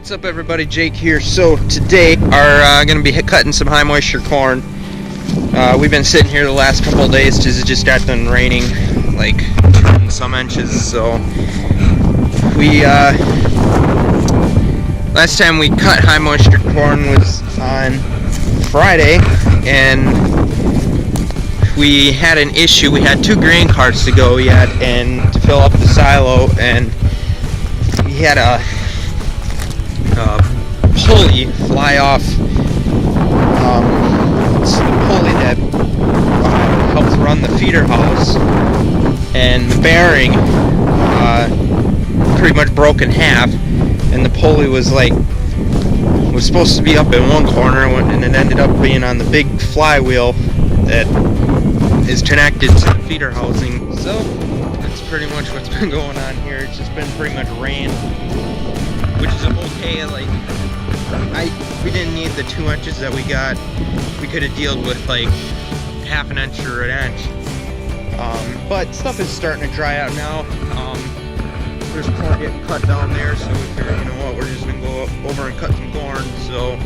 What's up, everybody? Jake here. So today are going to be cutting some high moisture corn. We've been sitting here the last couple of days because it just got done raining like 2 and some inches. So we last time we cut high moisture corn was on Friday, and we had an issue. We had 2 grain carts to go yet and to fill up the silo, and we had a pulley fly off. It's the pulley that helps run the feeder house, and the bearing pretty much broke in half, and the pulley was supposed to be up in one corner, and it ended up being on the big flywheel that is connected to the feeder housing. So that's pretty much what's been going on here. It's just been pretty much rain, which is okay. We didn't need the 2 inches that we got. We could have dealt with like half an inch or an inch. But stuff is starting to dry out now. There's corn getting cut down there, so we figured, you know what, we're just gonna go over and cut some corn. So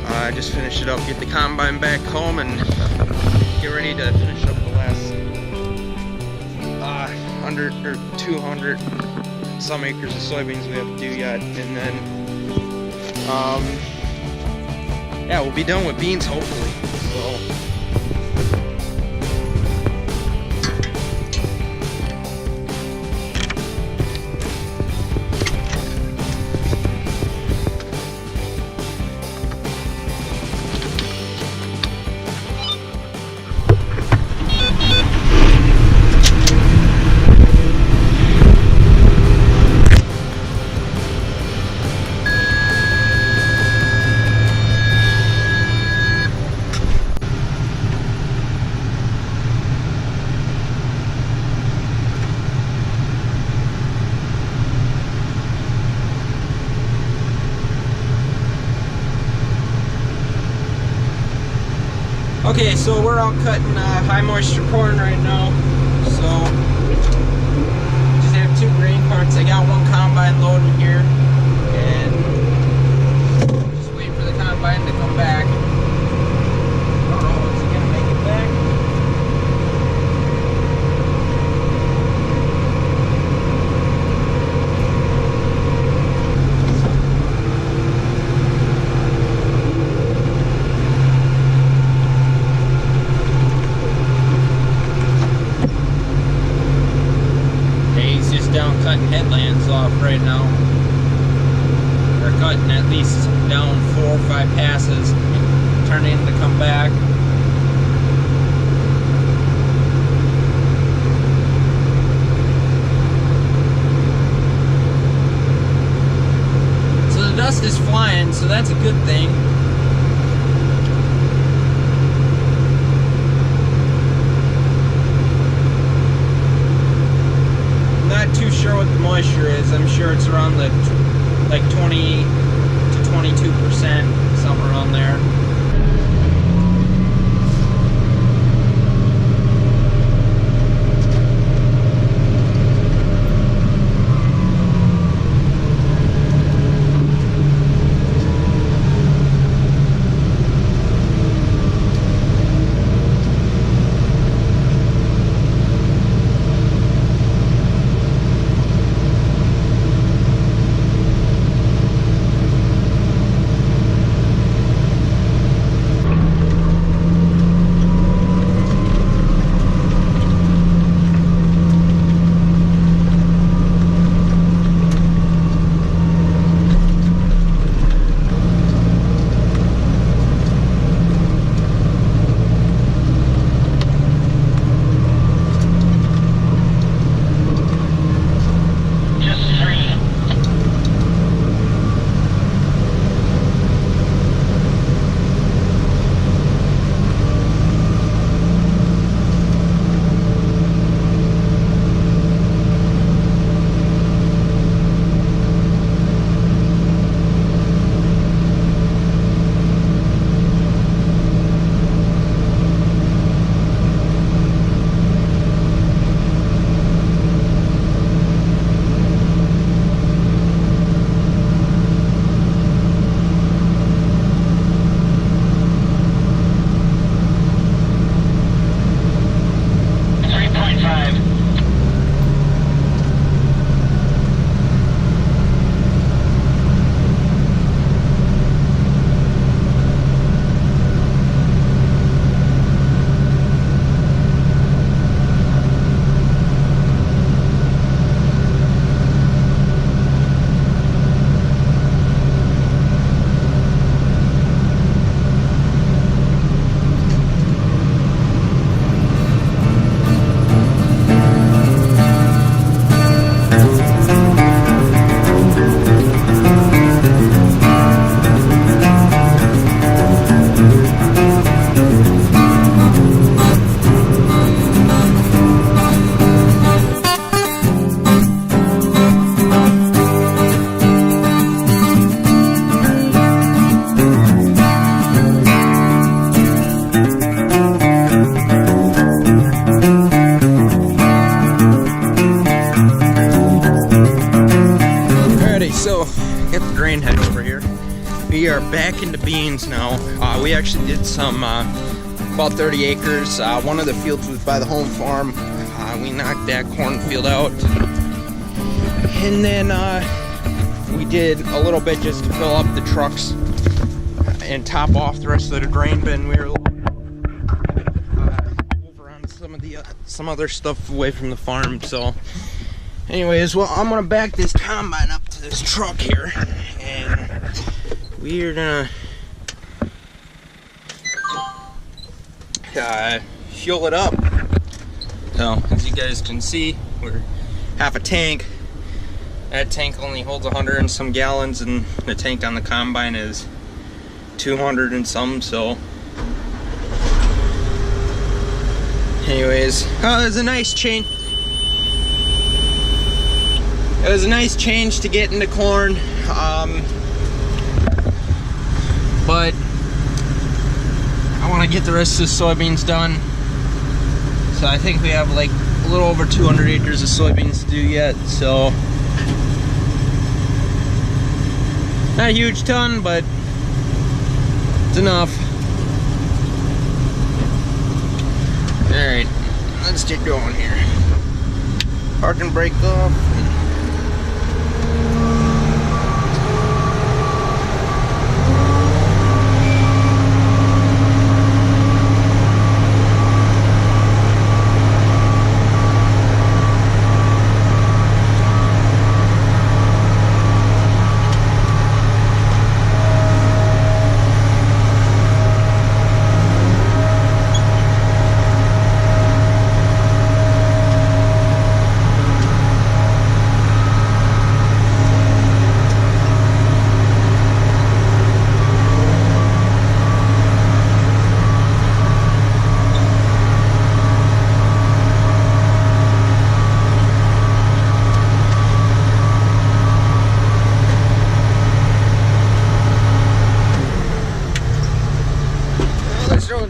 I just finished it up, get the combine back home, and get ready to finish up the last 100 or 200 some acres of soybeans we have to do yet, and then yeah, we'll be done with beans hopefully. So okay, so we're out cutting high moisture corn right now. So just have 2 grain carts. I got 1 combine loading here, and just waiting for the combine to come back. I don't know, is it gonna make it back? Down cutting headlands off right now. They're cutting at least down 4 or 5 passes, turning to come back. So the dust is flying, so that's a good thing. Not too sure what the moisture is. I'm sure it's around the like 20 to 22%, somewhere around there. back into beans now. We actually did some about 30 acres. One of the fields was by the home farm. We knocked that cornfield out, and then we did a little bit just to fill up the trucks and top off the rest of the grain bin. We were over on some other stuff away from the farm. So anyways, well, I'm gonna back this combine up to this truck here, and we're gonna fuel it up. So as you guys can see, we're half a tank. That tank only holds 100 and some gallons, and the tank on the combine is 200 and some. So anyways, it was a nice change. It was a nice change to get into corn, but I want to get the rest of the soybeans done. So I think we have like a little over 200 acres of soybeans to do yet. So not a huge ton, but it's enough. All right, let's get going here. Park and brake off.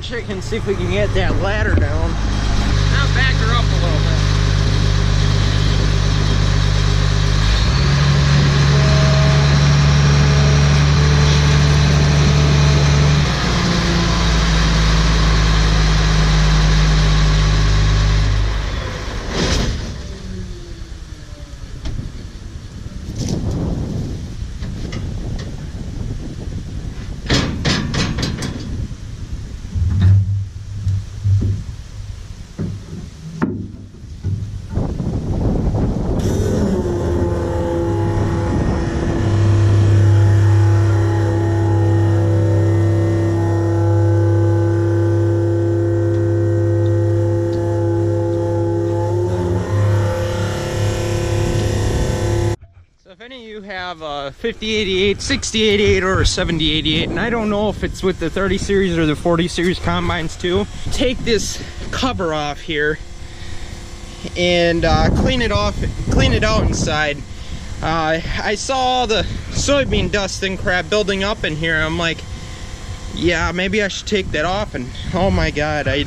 Check and see if we can get that ladder down. I'll back her up a little bit. If any of you have a 5088, 6088, or a 7088, and I don't know if it's with the 30 series or the 40 series combines too, take this cover off here and clean it off, clean it out inside. I saw all the soybean dust and crap building up in here. I'm like, yeah, maybe I should take that off. And oh my god, I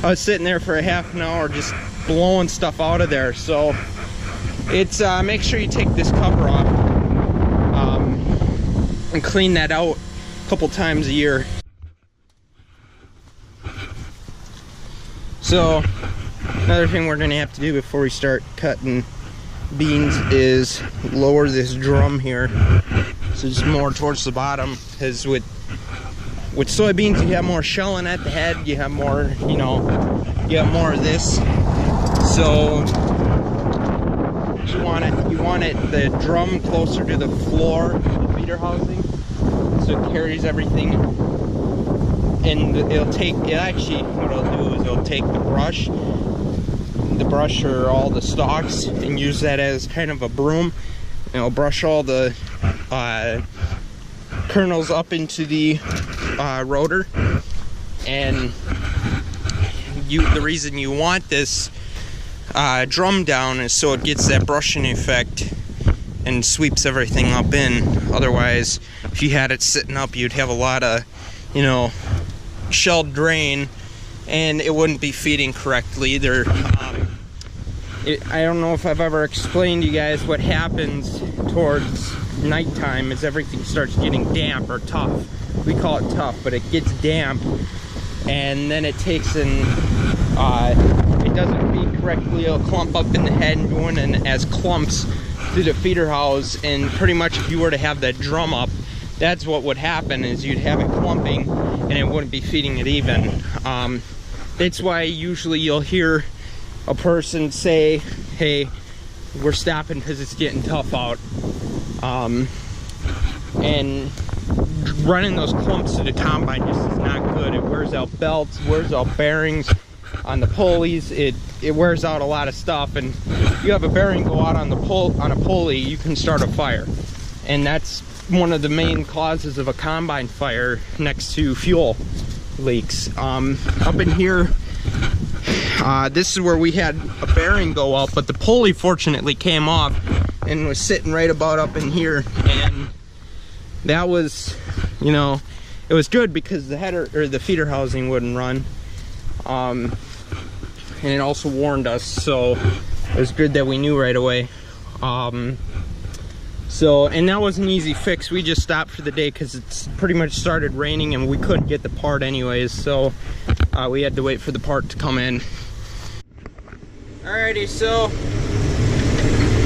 was sitting there for a half an hour just blowing stuff out of there. So it's make sure you take this cover off and clean that out a couple times a year. So another thing we're gonna have to do before we start cutting beans is lower this drum here, so just more towards the bottom, because with soybeans you have more shelling at the head, you have more, you know, you have more of this. So you want it the drum closer to the floor of the feeder housing, so it carries everything. And it'll take it, actually what it'll do is it'll take the brush or all the stalks and use that as kind of a broom, and it'll brush all the kernels up into the rotor. And the reason you want this drum down is so it gets that brushing effect and sweeps everything up in. Otherwise, if you had it sitting up, you'd have a lot of, you know, shelled grain, and it wouldn't be feeding correctly either. I don't know if I've ever explained to you guys what happens towards nighttime as everything starts getting damp or tough. We call it tough, but it gets damp, and then it takes in, it doesn't feed correctly. It'll clump up in the head and go in as clumps through the feeder house. And pretty much if you were to have that drum up, that's what would happen, is you'd have it clumping and it wouldn't be feeding it even. That's why usually you'll hear a person say, hey, we're stopping because it's getting tough out. And running those clumps to the combine just is not good. It wears out belts, wears out bearings on the pulleys. It wears out a lot of stuff, and if you have a bearing go out on the a pulley, you can start a fire. And that's one of the main causes of a combine fire, next to fuel leaks. Up in here, this is where we had a bearing go out, but the pulley fortunately came off and was sitting right about up in here, and that was, you know, it was good because the header or the feeder housing wouldn't run, and it also warned us, so it was good that we knew right away. So, and that was an easy fix. We just stopped for the day because it's pretty much started raining and we couldn't get the part anyways, so we had to wait for the part to come in. Alrighty, so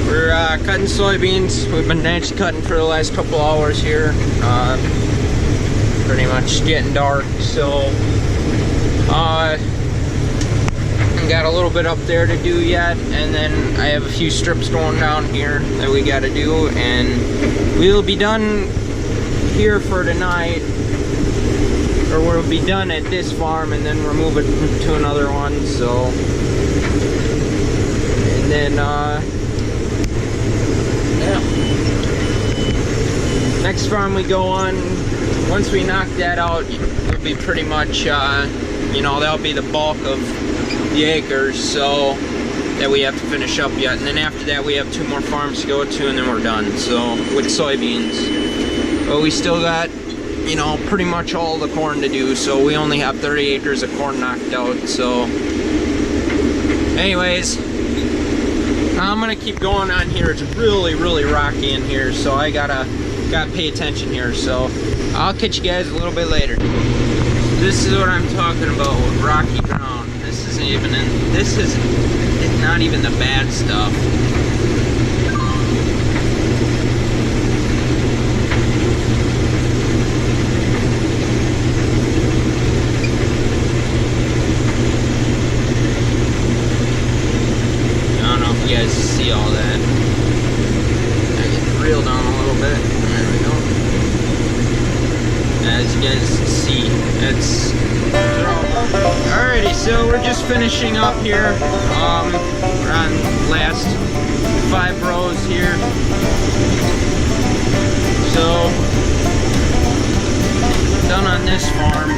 we're cutting soybeans. We've been actually cutting for the last couple hours here. Pretty much getting dark, so got a little bit up there to do yet, and then I have a few strips going down here that we got to do, and we'll be done here for tonight, or we'll be done at this farm, and then we'll move it to another one. So, and then yeah, next farm we go on, once we knock that out, it'll be pretty much you know, that'll be the bulk of the acres, so that we have to finish up yet. And then after that we have 2 more farms to go to, and then we're done, so with soybeans. But we still got, you know, pretty much all the corn to do, so we only have 30 acres of corn knocked out. So anyways, I'm gonna keep going on here. It's really rocky in here, so I gotta pay attention here, so I'll catch you guys a little bit later. This is what I'm talking about with rocky ground. This isn't even in, this is not even the bad stuff. I don't know if you guys see all that. I get the reel down a little bit. There we go. As you guys see, it's alrighty, so we're just finishing up here. We're on last 5 rows here. So done on this farm.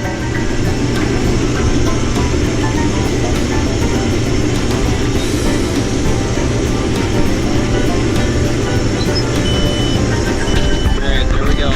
Alright, there we go.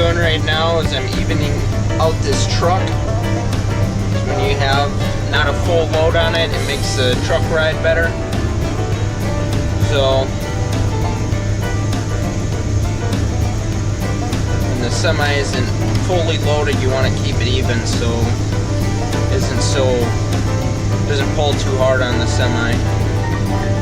Right now is I'm evening out this truck. When you have not a full load on it, it makes the truck ride better. So, and the semi isn't fully loaded, you want to keep it even so doesn't pull too hard on the semi.